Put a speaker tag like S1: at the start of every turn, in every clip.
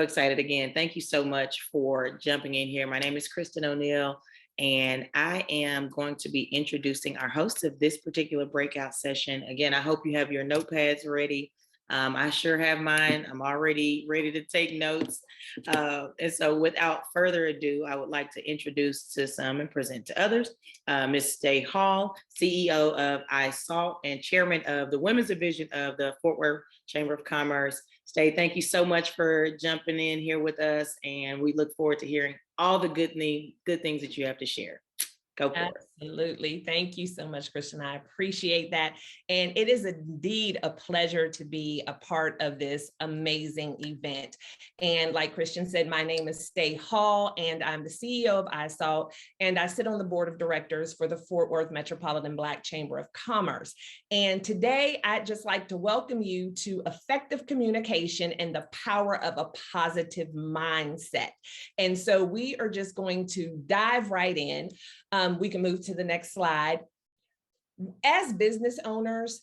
S1: so excited again. Thank you so much for jumping in here. My name is Kristen O'Neill, and I am going to be introducing our host of this particular breakout session. Again, I hope you have your notepads ready. I sure have mine. I'm already ready to take notes. And so, without further ado, I would like to introduce to some and present to others Ms. Stay Hall, CEO of iSalt and chairman of the Women's Division of the Fort Worth Chamber of Commerce. Stay, thank you so much for jumping in here with us, and we look forward to hearing all the good things that you have to share. Go for it.
S2: Absolutely. Thank you so much, Christian. I appreciate that. And it is indeed a pleasure to be a part of this amazing event. And like Christian said, my name is Stay Hall, and I'm the CEO of iSalt, and I sit on the board of directors for the Fort Worth Metropolitan Black Chamber of Commerce. And today, I'd just like to welcome you to effective communication and the power of a positive mindset. And so we are just going to dive right in. We can move to the next slide. As business owners,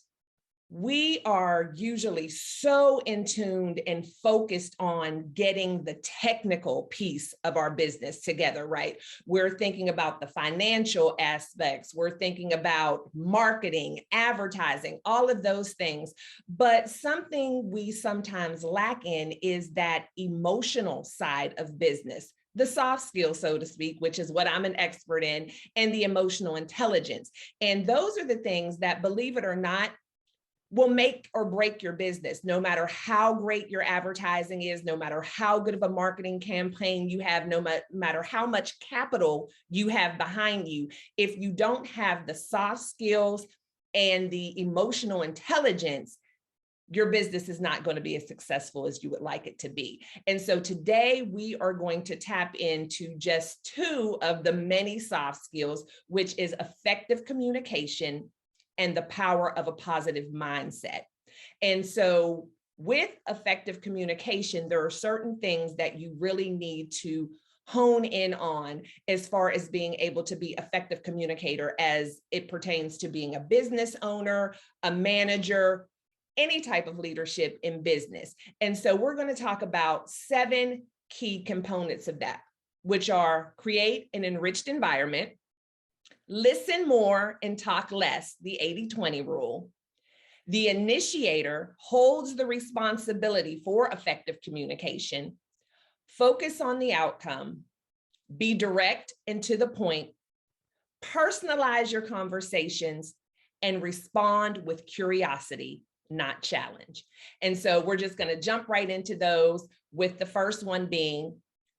S2: we are usually so in tuned and focused on getting the technical piece of our business together, right? We're thinking about the financial aspects. We're thinking about marketing, advertising, all of those things. But something we sometimes lack in is that emotional side of business, the soft skills, so to speak, which is what I'm an expert in, and the emotional intelligence. And those are the things that, believe it or not, will make or break your business. No matter how great your advertising is, no matter how good of a marketing campaign you have, no matter how much capital you have behind you, if you don't have the soft skills and the emotional intelligence, your business is not going to be as successful as you would like it to be. And so today we are going to tap into just two of the many soft skills, which is effective communication and the power of a positive mindset. And so with effective communication, there are certain things that you really need to hone in on as far as being able to be effective communicator as it pertains to being a business owner, a manager, any type of leadership in business. And so we're going to talk about 7 key components of that, which are create an enriched environment, listen more and talk less, the 80-20 rule. The initiator holds the responsibility for effective communication, focus on the outcome, be direct and to the point, personalize your conversations, and respond with curiosity, not challenge. And so we're just going to jump right into those, with the first one being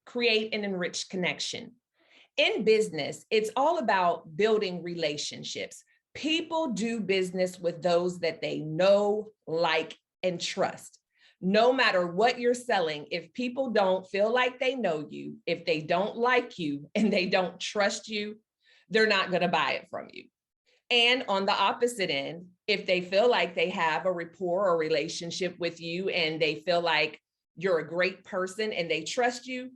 S2: create an enriched connection. In business, it's all about building relationships. People do business with those that they know, like, and trust. No matter what you're selling, if people don't feel like they know you, if they don't like you, and they don't trust you, they're not going to buy it from you. And on the opposite end, if they feel like they have a rapport or relationship with you and they feel like you're a great person and they trust you,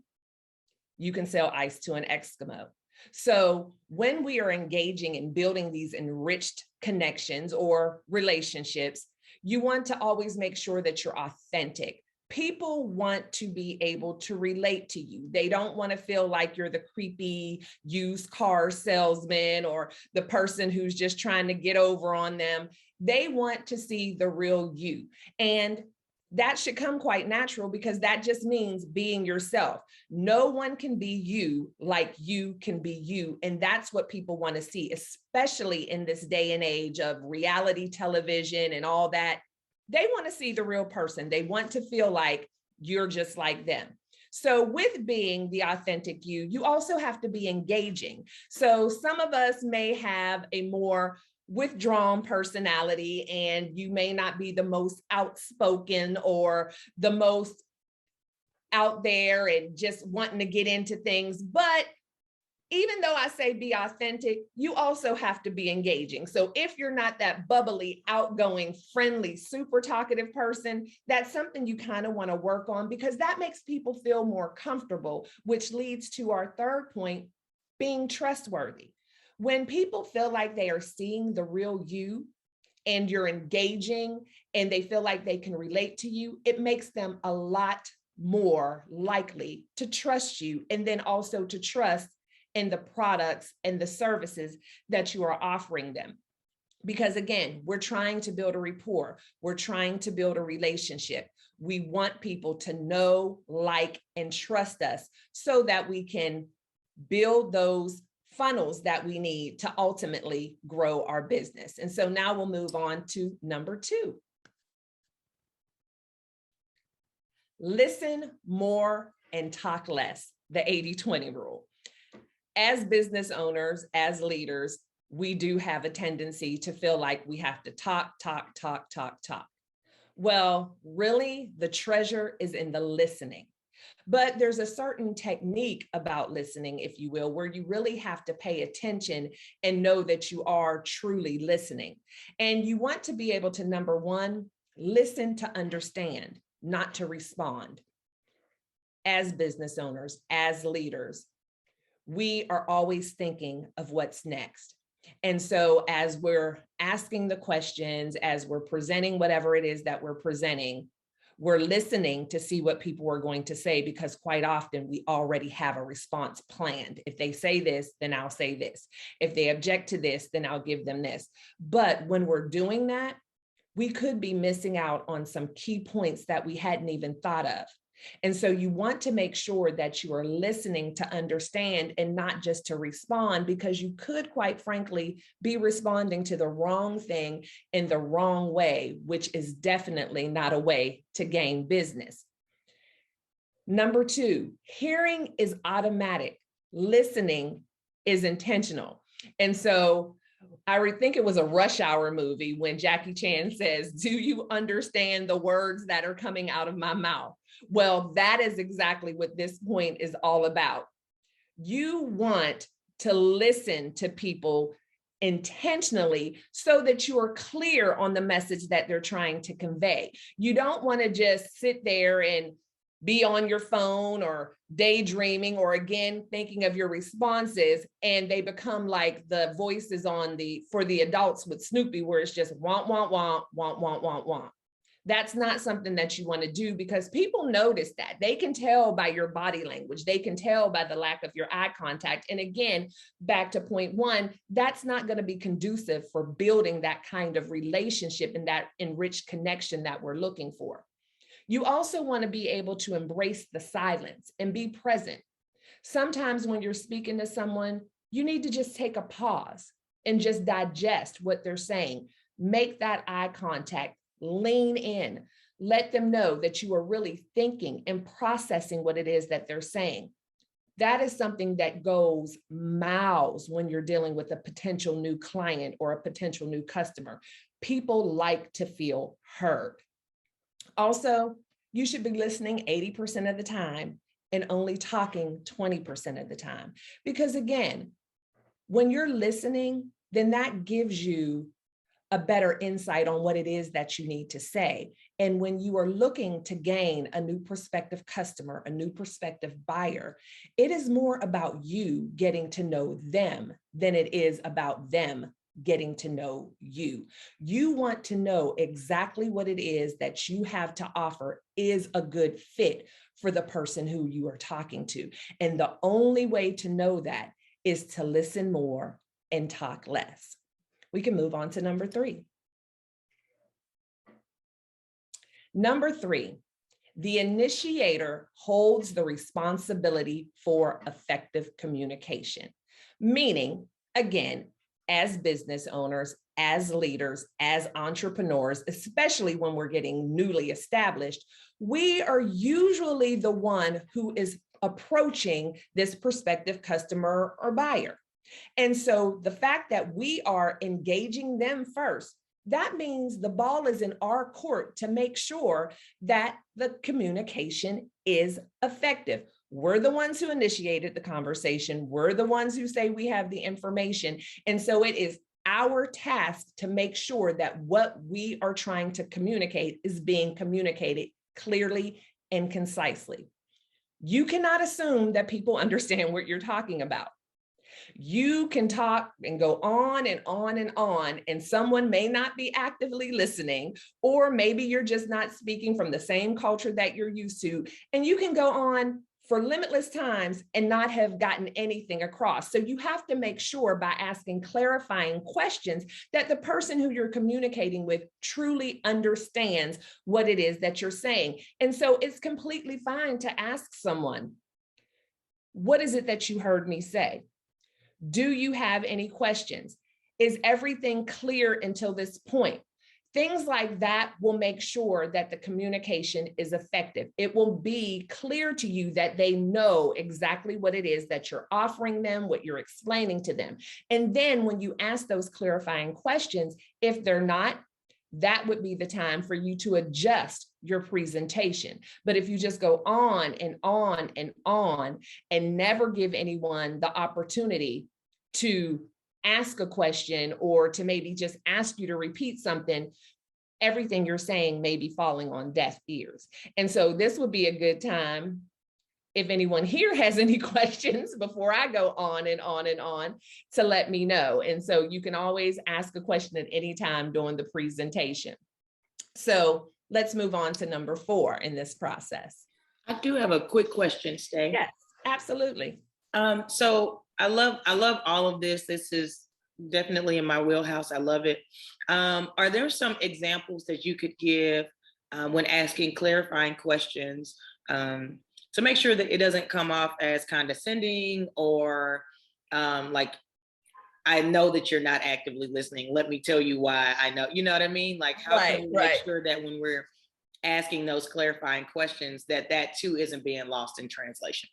S2: you can sell ice to an Eskimo. So when we are engaging in building these enriched connections or relationships, you want to always make sure that you're authentic. People want to be able to relate to you. They don't want to feel like you're the creepy used car salesman or the person who's just trying to get over on them. They want to see the real you. And that should come quite natural, because that just means being yourself. No one can be you like you can be you. And that's what people want to see, especially in this day and age of reality television and all that. They want to see the real person. They want to feel like you're just like them. So with being the authentic you, you also have to be engaging. So some of us may have a more withdrawn personality, and you may not be the most outspoken or the most out there and just wanting to get into things. But even though I say be authentic, you also have to be engaging. So if you're not that bubbly, outgoing, friendly, super talkative person, that's something you kind of want to work on, because that makes people feel more comfortable, which leads to our third point, being trustworthy. When people feel like they are seeing the real you and you're engaging and they feel like they can relate to you, it makes them a lot more likely to trust you, and then also to trust in the products and the services that you are offering them. Because again, we're trying to build a rapport. We're trying to build a relationship. We want people to know, like, and trust us so that we can build those funnels that we need to ultimately grow our business. And so now we'll move on to number 2. Listen more and talk less, the 80-20 rule. As business owners, as leaders, we do have a tendency to feel like we have to talk. Well, really, the treasure is in the listening. But there's a certain technique about listening, if you will, where you really have to pay attention and know that you are truly listening. And you want to be able to, number 1, listen to understand, not to respond. As business owners, as leaders, we are always thinking of what's next. And so as we're asking the questions, as we're presenting whatever it is that we're presenting, we're listening to see what people are going to say, because quite often we already have a response planned. If they say this, then I'll say this. If they object to this, then I'll give them this. But when we're doing that, we could be missing out on some key points that we hadn't even thought of. And so you want to make sure that you are listening to understand and not just to respond, because you could, quite frankly, be responding to the wrong thing in the wrong way, which is definitely not a way to gain business. Number 2, hearing is automatic. Listening is intentional. And so I think it was a Rush Hour movie when Jackie Chan says, "Do you understand the words that are coming out of my mouth?" Well, that is exactly what this point is all about. You want to listen to people intentionally so that you are clear on the message that they're trying to convey. You don't want to just sit there and be on your phone or daydreaming, or again, thinking of your responses, and they become like the voices for the adults with Snoopy, where it's just want, want, want, want, want, want, want. That's not something that you want to do, because people notice that. They can tell by your body language. They can tell by the lack of your eye contact. And again, back to point 1, that's not going to be conducive for building that kind of relationship and that enriched connection that we're looking for. You also want to be able to embrace the silence and be present. Sometimes when you're speaking to someone, you need to just take a pause and just digest what they're saying. Make that eye contact, lean in, let them know that you are really thinking and processing what it is that they're saying. That is something that goes miles when you're dealing with a potential new client or a potential new customer. People like to feel heard. Also, you should be listening 80% of the time and only talking 20% of the time. Because again, when you're listening, then that gives you a better insight on what it is that you need to say. And when you are looking to gain a new prospective customer, a new prospective buyer, it is more about you getting to know them than it is about them getting to know you. You want to know exactly what it is that you have to offer is a good fit for the person who you are talking to. And the only way to know that is to listen more and talk less. We can move on to number 3. Number 3, the initiator holds the responsibility for effective communication. Meaning, again, as business owners, as leaders, as entrepreneurs, especially when we're getting newly established, we are usually the one who is approaching this prospective customer or buyer. And so the fact that we are engaging them first, that means the ball is in our court to make sure that the communication is effective. We're the ones who initiated the conversation. We're the ones who say we have the information. And so it is our task to make sure that what we are trying to communicate is being communicated clearly and concisely. You cannot assume that people understand what you're talking about. You can talk and go on and on and on, and someone may not be actively listening, or maybe you're just not speaking from the same culture that you're used to, and you can go on for limitless times and not have gotten anything across. So you have to make sure by asking clarifying questions that the person who you're communicating with truly understands what it is that you're saying. And so it's completely fine to ask someone, what is it that you heard me say? Do you have any questions? Is everything clear until this point? Things like that will make sure that the communication is effective. It will be clear to you that they know exactly what it is that you're offering them, what you're explaining to them. And then when you ask those clarifying questions, if they're not, that would be the time for you to adjust your presentation. But if you just go on and on and on and never give anyone the opportunity to ask a question or to maybe just ask you to repeat something, everything you're saying may be falling on deaf ears. And so this would be a good time, if anyone here has any questions before I go on and on and on, to let me know. And so you can always ask a question at any time during the presentation. So let's move on to number 4 in this process.
S1: I do have a quick question, Stay.
S2: Yes, absolutely.
S1: So I love all of this. This is definitely in my wheelhouse. I love it. Are there some examples that you could give when asking clarifying questions to make sure that it doesn't come off as condescending or like, I know that you're not actively listening. Let me tell you why I know, you know what I mean? Like, how can we make sure that when we're asking those clarifying questions, that too isn't being lost in translation?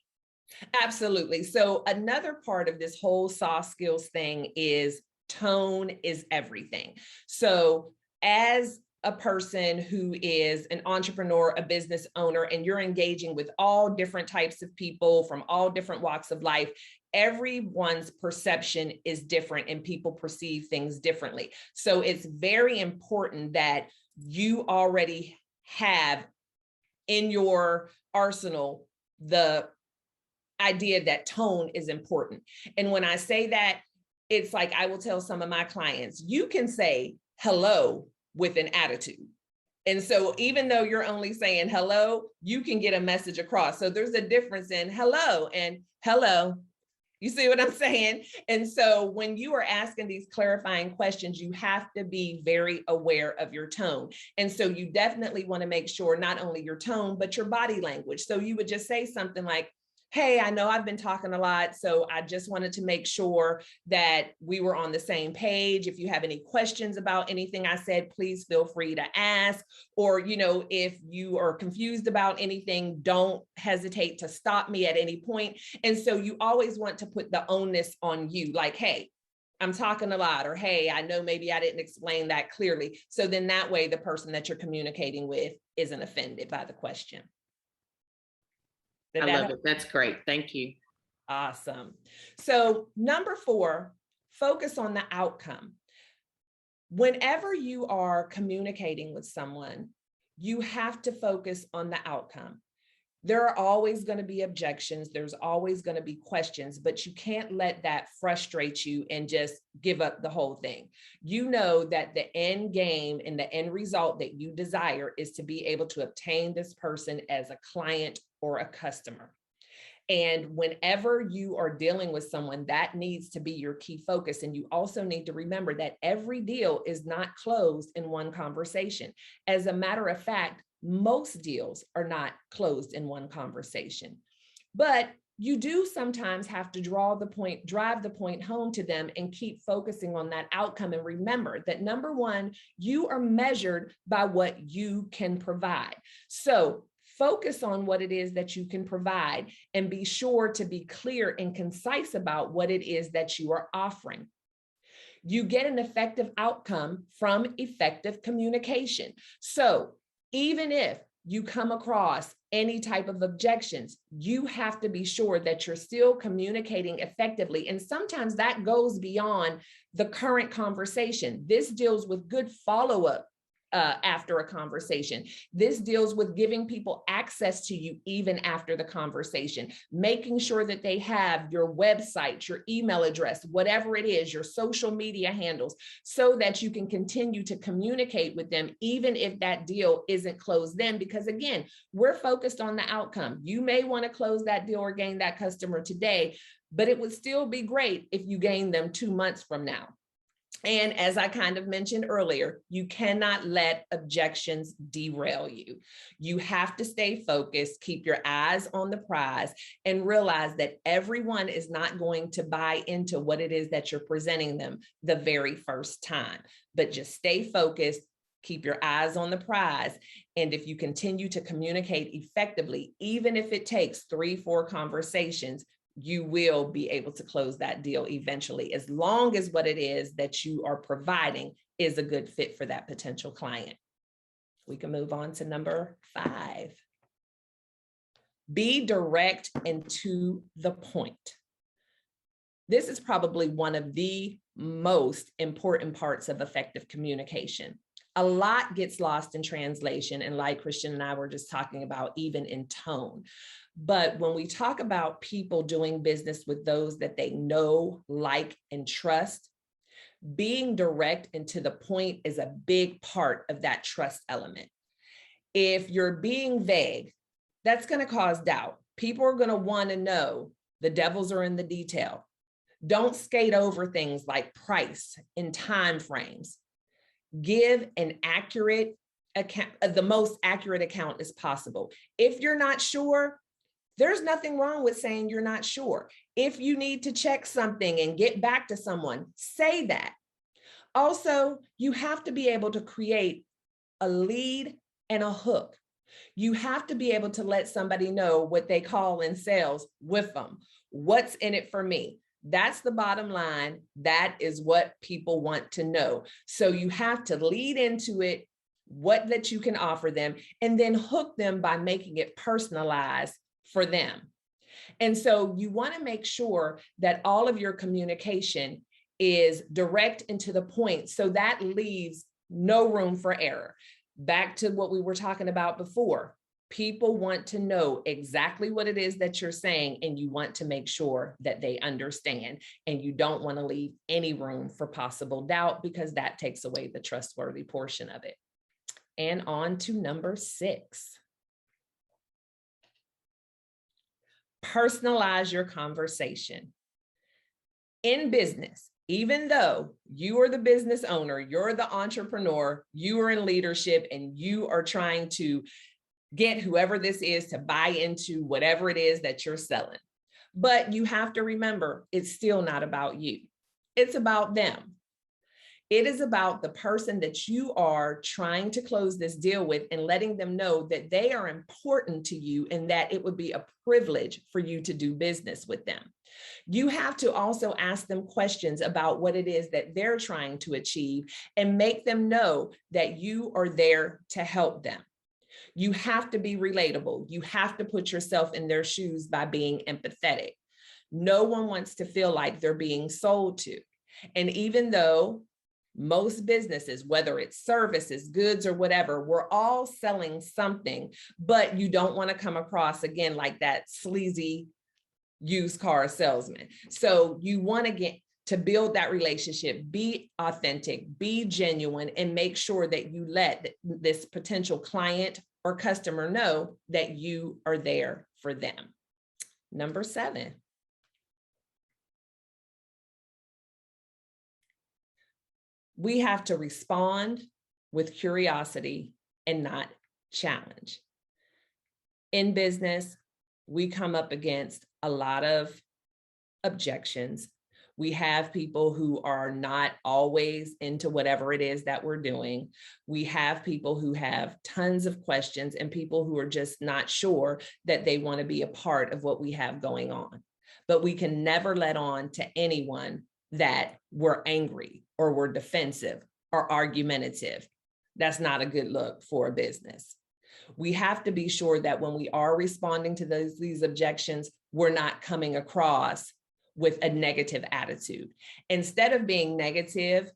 S2: Absolutely. So another part of this whole soft skills thing is tone is everything. So as a person who is an entrepreneur, a business owner, and you're engaging with all different types of people from all different walks of life, everyone's perception is different and people perceive things differently. So it's very important that you already have in your arsenal the idea that tone is important. And when I say that, it's like I will tell some of my clients, you can say hello with an attitude. And so even though you're only saying hello, you can get a message across. So there's a difference in hello and hello. You see what I'm saying? And so when you are asking these clarifying questions, you have to be very aware of your tone. And so you definitely want to make sure not only your tone, but your body language. So you would just say something like, hey, I know I've been talking a lot, so I just wanted to make sure that we were on the same page. If you have any questions about anything I said, please feel free to ask. Or, you know, if you are confused about anything, don't hesitate to stop me at any point. And so you always want to put the onus on you, like, hey, I'm talking a lot, or hey, I know maybe I didn't explain that clearly. So then that way the person that you're communicating with isn't offended by the question.
S1: I love it. That's great. Thank you.
S2: Awesome. So number 4, focus on the outcome. Whenever you are communicating with someone, you have to focus on the outcome. There are always going to be objections. There's always going to be questions, but you can't let that frustrate you and just give up the whole thing. You know that the end game and the end result that you desire is to be able to obtain this person as a client or a customer. And whenever you are dealing with someone, that needs to be your key focus. And you also need to remember that every deal is not closed in one conversation. As a matter of fact, most deals are not closed in one conversation, but you do sometimes have to drive the point home to them and keep focusing on that outcome. And remember that number 1, you are measured by what you can provide. So focus on what it is that you can provide and be sure to be clear and concise about what it is that you are offering. You get an effective outcome from effective communication. So even if you come across any type of objections, you have to be sure that you're still communicating effectively. And sometimes that goes beyond the current conversation. This deals with good follow-up after a conversation. This deals with giving people access to you even after the conversation, making sure that they have your website, your email address, whatever it is, your social media handles, so that you can continue to communicate with them, even if that deal isn't closed then. Because again, we're focused on the outcome. You may want to close that deal or gain that customer today, but it would still be great if you gain them 2 months from now. And as I kind of mentioned earlier, you cannot let objections derail you. You have to stay focused, keep your eyes on the prize, and realize that everyone is not going to buy into what it is that you're presenting them the very first time. But just stay focused, keep your eyes on the prize. And if you continue to communicate effectively, even if it takes 3-4 conversations, you will be able to close that deal eventually, as long as what it is that you are providing is a good fit for that potential client. We can move on to number 5. Be direct and to the point. This is probably one of the most important parts of effective communication. A lot gets lost in translation, and like Christian and I were just talking about, even in tone. But when we talk about people doing business with those that they know, like, and trust, being direct and to the point is a big part of that trust element. If you're being vague, that's going to cause doubt. People are going to want to know. The devils are in the detail. Don't skate over things like price and time frames. Give an accurate account, the most accurate account as possible. If you're not sure, there's nothing wrong with saying you're not sure. If you need to check something and get back to someone, say that. Also, you have to be able to create a lead and a hook. You have to be able to let somebody know what they call in sales with them. What's in it for me? That's the bottom line. That is what people want to know. So you have to lead into it, what that you can offer them, and then hook them by making it personalized for them. And so you want to make sure that all of your communication is direct and to the point, so that leaves no room for error. Back to what we were talking about before. People want to know exactly what it is that you're saying, and you want to make sure that they understand, and you don't want to leave any room for possible doubt, because that takes away the trustworthy portion of it. And on to number 6. Personalize your conversation. In business, even though you are the business owner, you're the entrepreneur, you are in leadership, and you are trying to get whoever this is to buy into whatever it is that you're selling. But you have to remember, it's still not about you. It's about them. It is about the person that you are trying to close this deal with, and letting them know that they are important to you and that it would be a privilege for you to do business with them. You have to also ask them questions about what it is that they're trying to achieve, and make them know that you are there to help them. You have to be relatable. You have to put yourself in their shoes by being empathetic. No one wants to feel like they're being sold to. And even though most businesses, whether it's services, goods, or whatever, we're all selling something, but you don't want to come across, again, like that sleazy used car salesman. So you want to get to build that relationship, be authentic, be genuine, and make sure that you let this potential client or customer know that you are there for them. Number 7. We have to respond with curiosity and not challenge. In business, we come up against a lot of objections. We have people who are not always into whatever it is that we're doing. We have people who have tons of questions, and people who are just not sure that they want to be a part of what we have going on. But we can never let on to anyone that we're angry or we're defensive or argumentative. That's not a good look for a business. We have to be sure that when we are responding to these objections, we're not coming across with a negative attitude. Instead of being negative,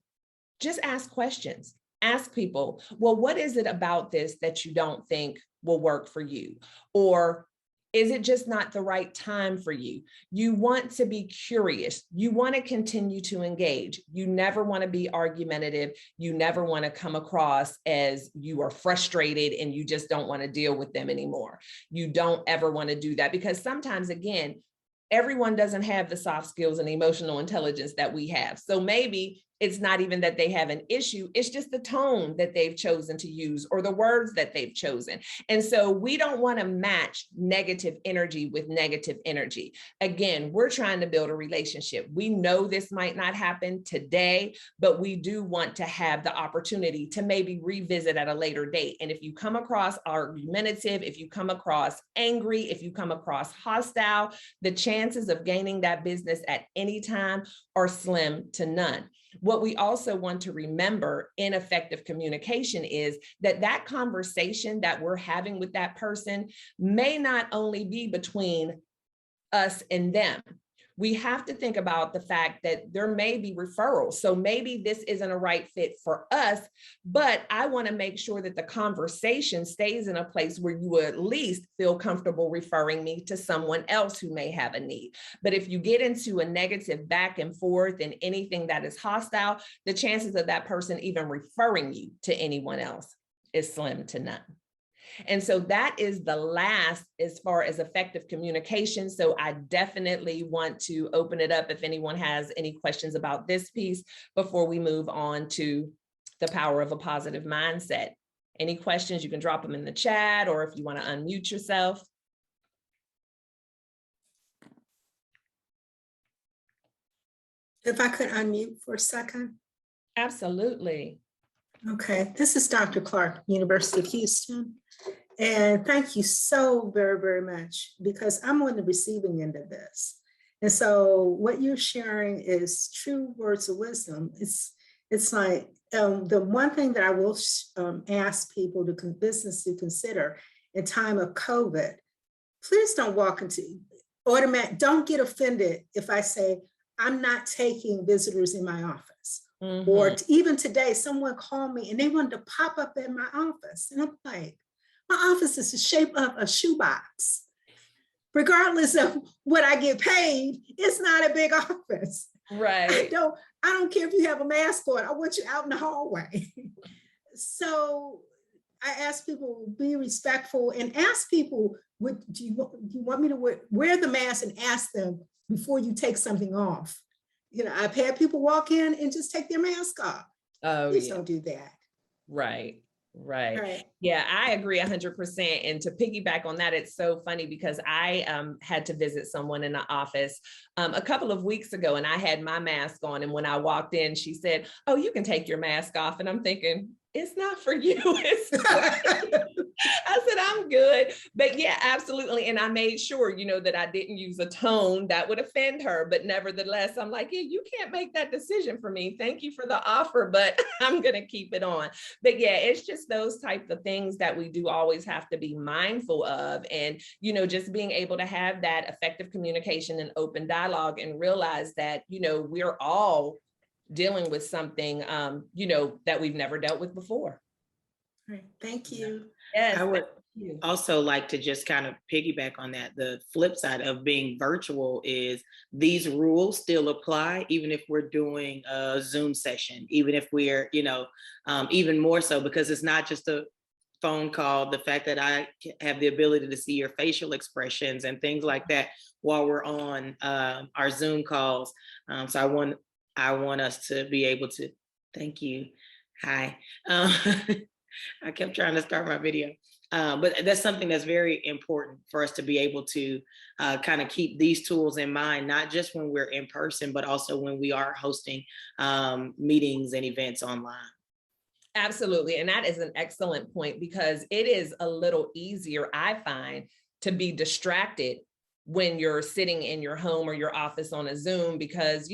S2: just ask questions. ask people, well, what is it about this that you don't think will work for you? Or is it just not the right time for you? You want to be curious. You want to continue to engage. You never want to be argumentative. You never want to come across as you are frustrated and you just don't want to deal with them anymore. You don't ever want to do that, because sometimes, again, everyone doesn't have the soft skills and emotional intelligence that we have. So maybe it's not even that they have an issue, it's just the tone that they've chosen to use or the words that they've chosen. And so we don't want to match negative energy with negative energy. Again, we're trying to build a relationship. We know this might not happen today, but we do want to have the opportunity to maybe revisit at a later date. And if you come across argumentative, if you come across angry, if you come across hostile, the chances of gaining that business at any time are slim to none. What we also want to remember in effective communication is that that conversation that we're having with that person may not only be between us and them. We have to think about the fact that there may be referrals. So maybe this isn't a right fit for us, but I want to make sure that the conversation stays in a place where you at least feel comfortable referring me to someone else who may have a need. But if you get into a negative back and forth and anything that is hostile, the chances of that person even referring you to anyone else is slim to none. And so that is the last as far as effective communication. So I definitely want to open it up if anyone has any questions about this piece before we move on to the power of a positive mindset. Any questions, you can drop them in the chat, or if you want to unmute yourself.
S3: If I could unmute for a second.
S2: Absolutely.
S3: Okay, this is Dr. Clark, University of Houston. And thank you so very, very much, because I'm on the receiving end of this. And so what you're sharing is true words of wisdom. It's like the one thing that I will ask people business to consider in time of COVID, please don't walk into don't get offended if I say, I'm not taking visitors in my office. Mm-hmm. Or even today, someone called me and they wanted to pop up in my office. And I'm like, my office is the shape of a shoebox. Regardless of what I get paid, it's not a big office.
S2: Right.
S3: I don't care if you have a mask on. I want you out in the hallway. So I ask people, be respectful, and ask people, do you want me to wear the mask, and ask them before you take something off. You know, I've had people walk in and just take their mask off.
S2: Oh,
S3: Please don't do that.
S2: Right. Yeah, I agree 100%. And to piggyback on that, it's so funny because I had to visit someone in the office a couple of weeks ago, and I had my mask on. And when I walked in, she said, "Oh, you can take your mask off." And I'm thinking, it's not for you. I said, I'm good. But yeah, absolutely. And I made sure, that I didn't use a tone that would offend her. But nevertheless, I'm like, yeah, you can't make that decision for me. Thank you for the offer, but I'm going to keep it on. But yeah, it's just those types of things that we do always have to be mindful of. And, just being able to have that effective communication and open dialogue and realize that, we're all dealing with something, that we've never dealt with before.
S3: Right. Thank you.
S1: Yes. I would also like to just kind of piggyback on that. The flip side of being virtual is these rules still apply, even if we're doing a Zoom session, even if we're, even more so, because it's not just a phone call. The fact that I have the ability to see your facial expressions and things like that while we're on our Zoom calls. So I want us to be able to, thank you. Hi. I kept trying to start my video, but that's something that's very important for us to be able to kind of keep these tools in mind, not just when we're in person, but also when we are hosting meetings and events online.
S2: Absolutely. And that is an excellent point, because it is a little easier, I find, to be distracted when you're sitting in your home or your office on a Zoom, because,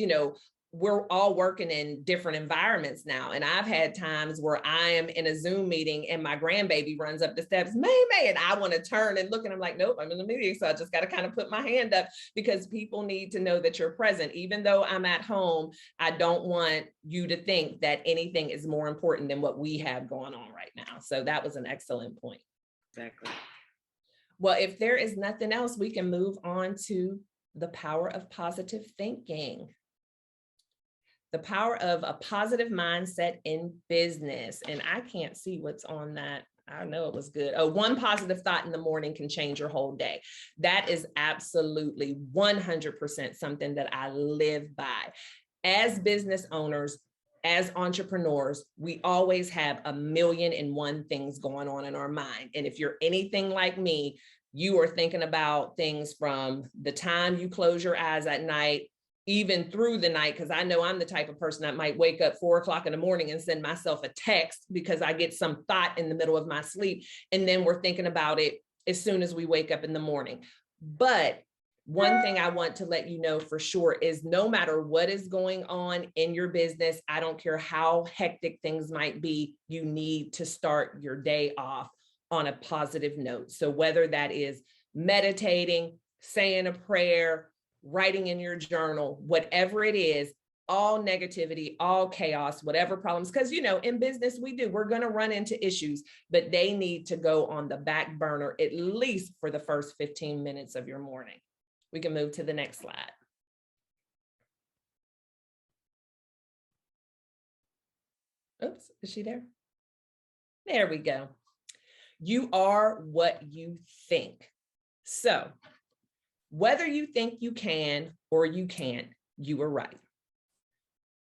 S2: we're all working in different environments now. And I've had times where I am in a Zoom meeting and my grandbaby runs up the steps, May, and I want to turn and look, and I'm like, nope, I'm in the meeting. So I just got to kind of put my hand up, because people need to know that you're present. Even though I'm at home, I don't want you to think that anything is more important than what we have going on right now. So that was an excellent point.
S1: Exactly.
S2: Well, if there is nothing else, we can move on to the power of positive thinking. The power of a positive mindset in business. And I can't see what's on that. I know it was good. Oh, one positive thought in the morning can change your whole day. That is absolutely 100% something that I live by. As business owners, as entrepreneurs, we always have 1,000,001 things going on in our mind. And if you're anything like me, you are thinking about things from the time you close your eyes at night, even through the night, because I know I'm the type of person that might wake up 4 o'clock in the morning and send myself a text because I get some thought in the middle of my sleep. And then we're thinking about it as soon as we wake up in the morning. But one thing I want to let you know for sure is no matter what is going on in your business, I don't care how hectic things might be, you need to start your day off on a positive note. So whether that is meditating, saying a prayer, writing in your journal, whatever it is, all negativity, all chaos, whatever problems, because, you know, in business, we're going to run into issues, but they need to go on the back burner, at least for the first 15 minutes of your morning. We can move to the next slide. Oops, is she there? There we go. You are what you think. So whether you think you can or you can't, you are right.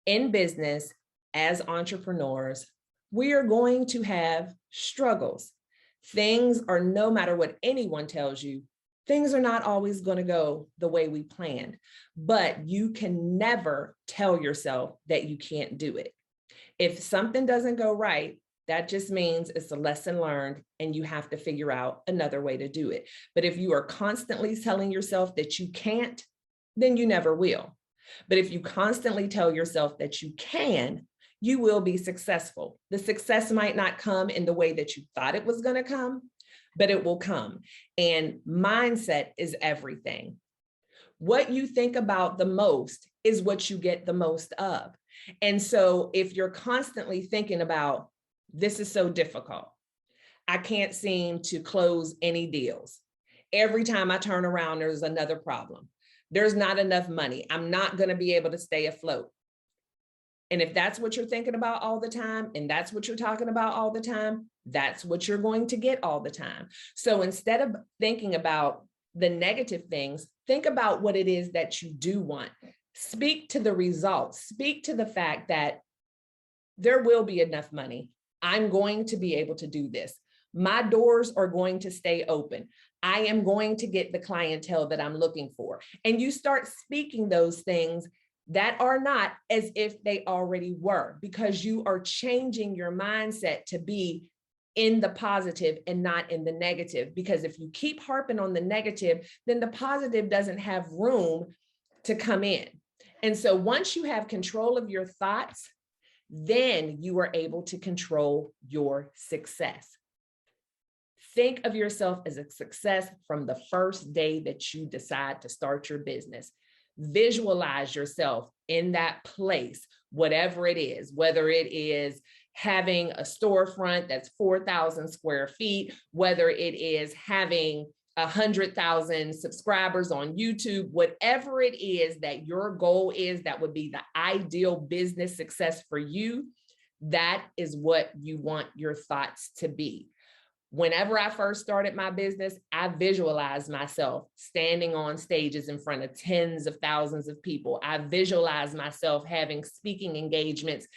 S2: In business, as entrepreneurs, we are going to have struggles. Things are, no matter what anyone tells you, things are not always going to go the way we planned, but you can never tell yourself that you can't do it. If something doesn't go right, that just means it's a lesson learned and you have to figure out another way to do it. But if you are constantly telling yourself that you can't, then you never will. But if you constantly tell yourself that you can, you will be successful. The success might not come in the way that you thought it was going to come, but it will come. And mindset is everything. What you think about the most is what you get the most of. And so if you're constantly thinking about, this is so difficult, I can't seem to close any deals, every time I turn around, there's another problem, there's not enough money, I'm not going to be able to stay afloat. And if that's what you're thinking about all the time, and that's what you're talking about all the time, that's what you're going to get all the time. So instead of thinking about the negative things, think about what it is that you do want. Speak to the results. Speak to the fact that there will be enough money. I'm going to be able to do this. My doors are going to stay open. I am going to get the clientele that I'm looking for. And you start speaking those things that are not as if they already were, because you are changing your mindset to be in the positive and not in the negative. Because if you keep harping on the negative, then the positive doesn't have room to come in. And so once you have control of your thoughts, then you are able to control your success. Think of yourself as a success from the first day that you decide to start your business. Visualize yourself in that place, whatever it is, whether it is having a storefront that's 4,000 square feet, whether it is having 100,000 subscribers on YouTube, whatever it is that your goal is, that would be the ideal business success for you. That is what you want your thoughts to be. Whenever I first started my business, I visualized myself standing on stages in front of tens of thousands of people. I visualized myself having speaking engagements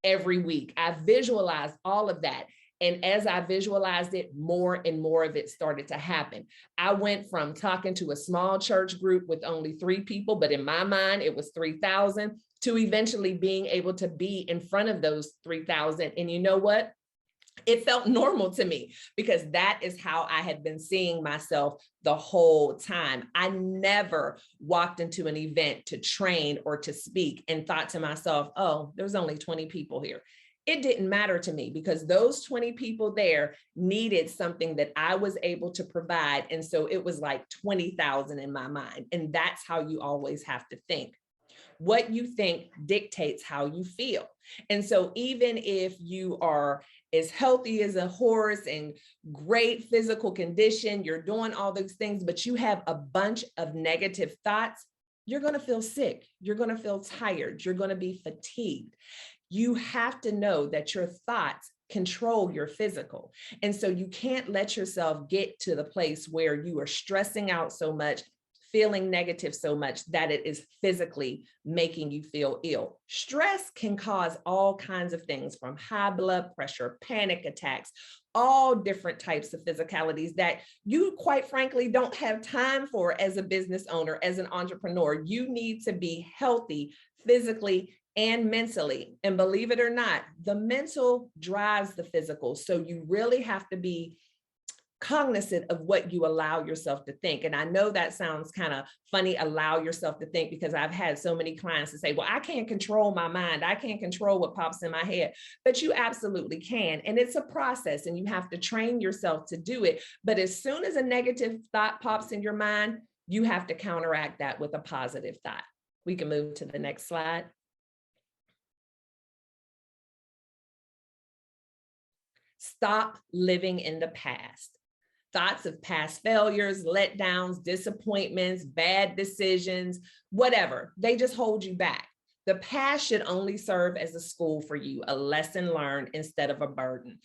S2: every week. I visualized all of that. And as I visualized it, more and more of it started to happen. I went from talking to a small church group with only 3 people, but in my mind, it was 3,000, to eventually being able to be in front of those 3,000. And you know what? It felt normal to me because that is how I had been seeing myself the whole time. I never walked into an event to train or to speak and thought to myself, oh, there's only 20 people here. It didn't matter to me because those 20 people there needed something that I was able to provide. And so it was like 20,000 in my mind. And that's how you always have to think. What you think dictates how you feel. And so even if you are as healthy as a horse and great physical condition, you're doing all those things, but you have a bunch of negative thoughts, you're going to feel sick. You're going to feel tired. You're going to be fatigued. You have to know that your thoughts control your physical. And so you can't let yourself get to the place where you are stressing out so much, feeling negative so much that it is physically making you feel ill. Stress can cause all kinds of things, from high blood pressure, panic attacks, all different types of physicalities that you quite frankly don't have time for as a business owner, as an entrepreneur. You need to be healthy physically and mentally. And believe it or not, the mental drives the physical. So you really have to be cognizant of what you allow yourself to think. And I know that sounds kind of funny, allow yourself to think, because I've had so many clients to say, well, I can't control my mind. I can't control what pops in my head, but you absolutely can. And it's a process and you have to train yourself to do it. But as soon as a negative thought pops in your mind, you have to counteract that with a positive thought. We can move to the next slide. Stop living in the past. Thoughts of past failures, letdowns, disappointments, bad decisions, whatever, they just hold you back. The past should only serve as a school for you, a lesson learned instead of a burden.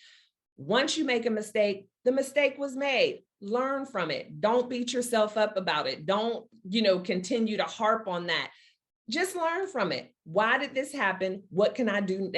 S2: Once you make a mistake, the mistake was made. Learn from it. Don't beat yourself up about it. Don't, continue to harp on that. Just learn from it. Why did this happen? What can I do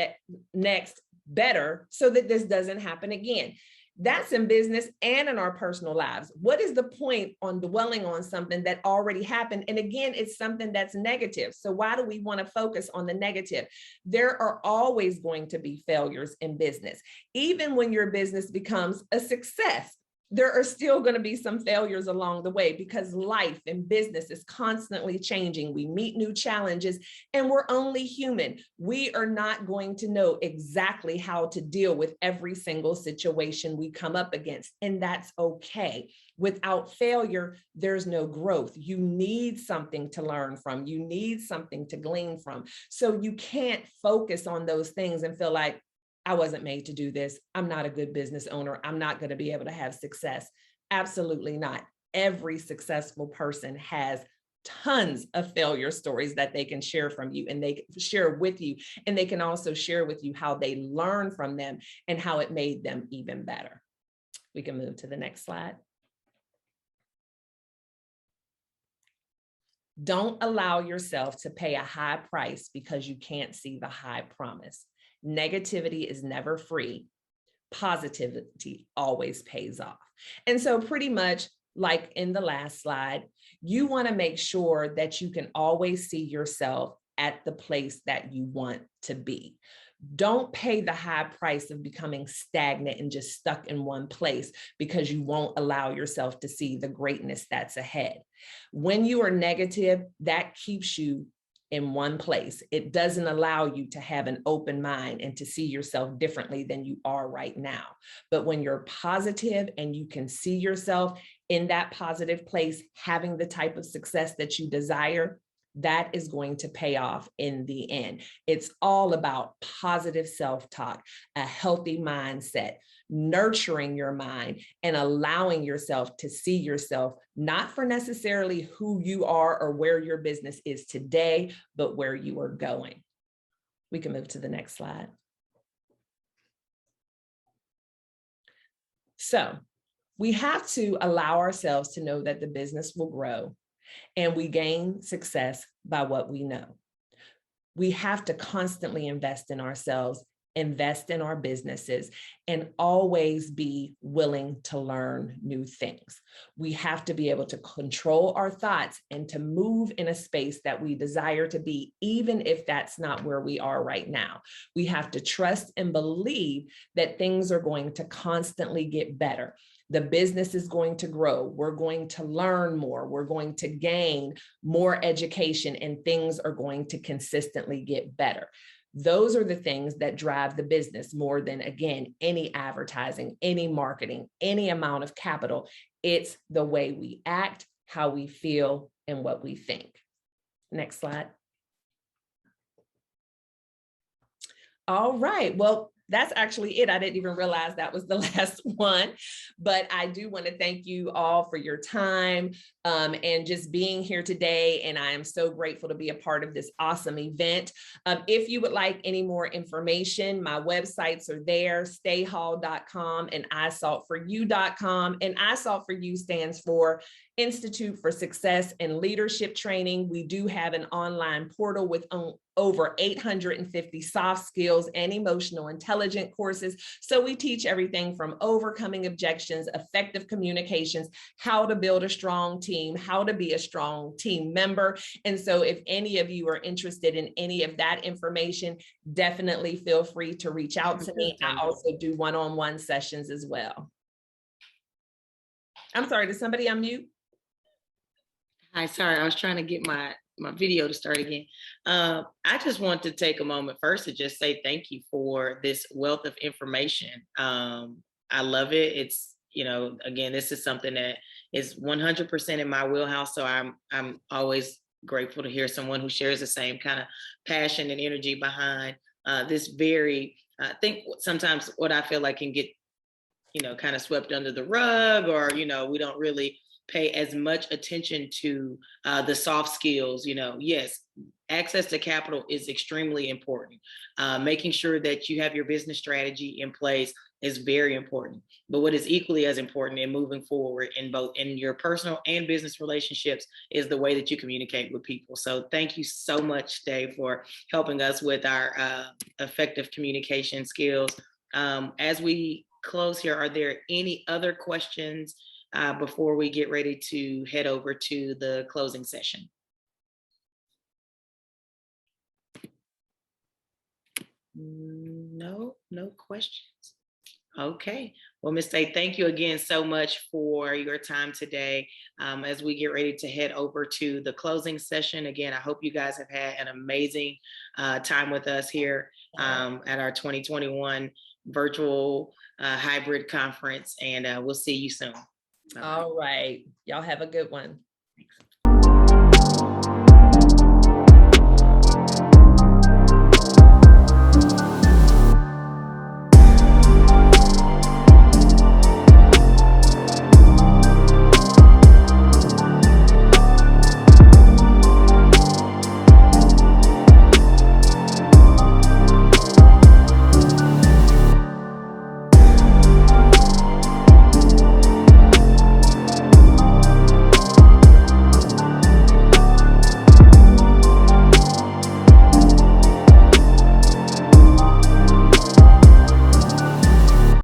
S2: next better so that this doesn't happen again? That's in business and in our personal lives. What is the point on dwelling on something that already happened? And again, it's something that's negative. So why do we want to focus on the negative? There are always going to be failures in business. Even when your business becomes a success, there are still going to be some failures along the way, because life and business is constantly changing. We meet new challenges and we're only human. We are not going to know exactly how to deal with every single situation we come up against, and that's okay. Without failure, there's no growth. You need something to learn from. You need something to glean from. So you can't focus on those things and feel like, I wasn't made to do this. I'm not a good business owner. I'm not going to be able to have success. Absolutely not. Every successful person has tons of failure stories that they can share from you, and they share with you, and they can also share with you how they learn from them and how it made them even better. We can move to the next slide. Don't allow yourself to pay a high price because you can't see the high promise. Negativity is never free. Positivity always pays off. And so pretty much like in the last slide, you want to make sure that you can always see yourself at the place that you want to be. Don't pay the high price of becoming stagnant and just stuck in one place because you won't allow yourself to see the greatness that's ahead. When you are negative, that keeps you in one place. It doesn't allow you to have an open mind and to see yourself differently than you are right now. But when you're positive and you can see yourself in that positive place, having the type of success that you desire, that is going to pay off in the end. It's all about positive self-talk, a healthy mindset, nurturing your mind and allowing yourself to see yourself, not for necessarily who you are or where your business is today, but where you are going. We can move to the next slide. So we have to allow ourselves to know that the business will grow, and we gain success by what we know. We have to constantly invest in ourselves invest in our businesses, and always be willing to learn new things. We have to be able to control our thoughts and to move in a space that we desire to be, even if that's not where we are right now. We have to trust and believe that things are going to constantly get better. The business is going to grow. We're going to learn more. We're going to gain more education, and things are going to consistently get better. Those are the things that drive the business more than, again, any advertising, any marketing, any amount of capital. It's the way we act, how we feel, and what we think. Next slide. All right. Well, that's actually it. I didn't even realize that was the last one, but I do want to thank you all for your time and just being here today. And I am so grateful to be a part of this awesome event. If you would like any more information, my websites are there, stayhall.com and isaltforyou.com. And iSalt for You stands for Institute for Success and Leadership Training. We do have an online portal with over 850 soft skills and emotional intelligence courses. So we teach everything from overcoming objections, effective communications, how to build a strong team, how to be a strong team member. And so if any of you are interested in any of that information, definitely feel free to reach out to me. I also do one-on-one sessions as well. I'm sorry, did somebody unmute?
S1: Hi, sorry, I was trying to get my video to start again. I just want to take a moment first to just say thank you for this wealth of information. I love it. It's, you know, again, this is something that is 100% in my wheelhouse. So I'm always grateful to hear someone who shares the same kind of passion and energy behind this very, I think sometimes what I feel like can get, you know, kind of swept under the rug, or, you know, we don't really pay as much attention to the soft skills. You know, yes, access to capital is extremely important. Making sure that you have your business strategy in place is very important. But what is equally as important in moving forward in both in your personal and business relationships is the way that you communicate with people. So thank you so much, Dave, for helping us with our effective communication skills. As we close here, are there any other questions before we get ready to head over to the closing session? No questions. Okay. Well, Ms. Day, thank you again so much for your time today. As we get ready to head over to the closing session, again, I hope you guys have had an amazing time with us here at our 2021 virtual hybrid conference, and we'll see you soon.
S2: All right. Y'all have a good one.
S1: Thanks.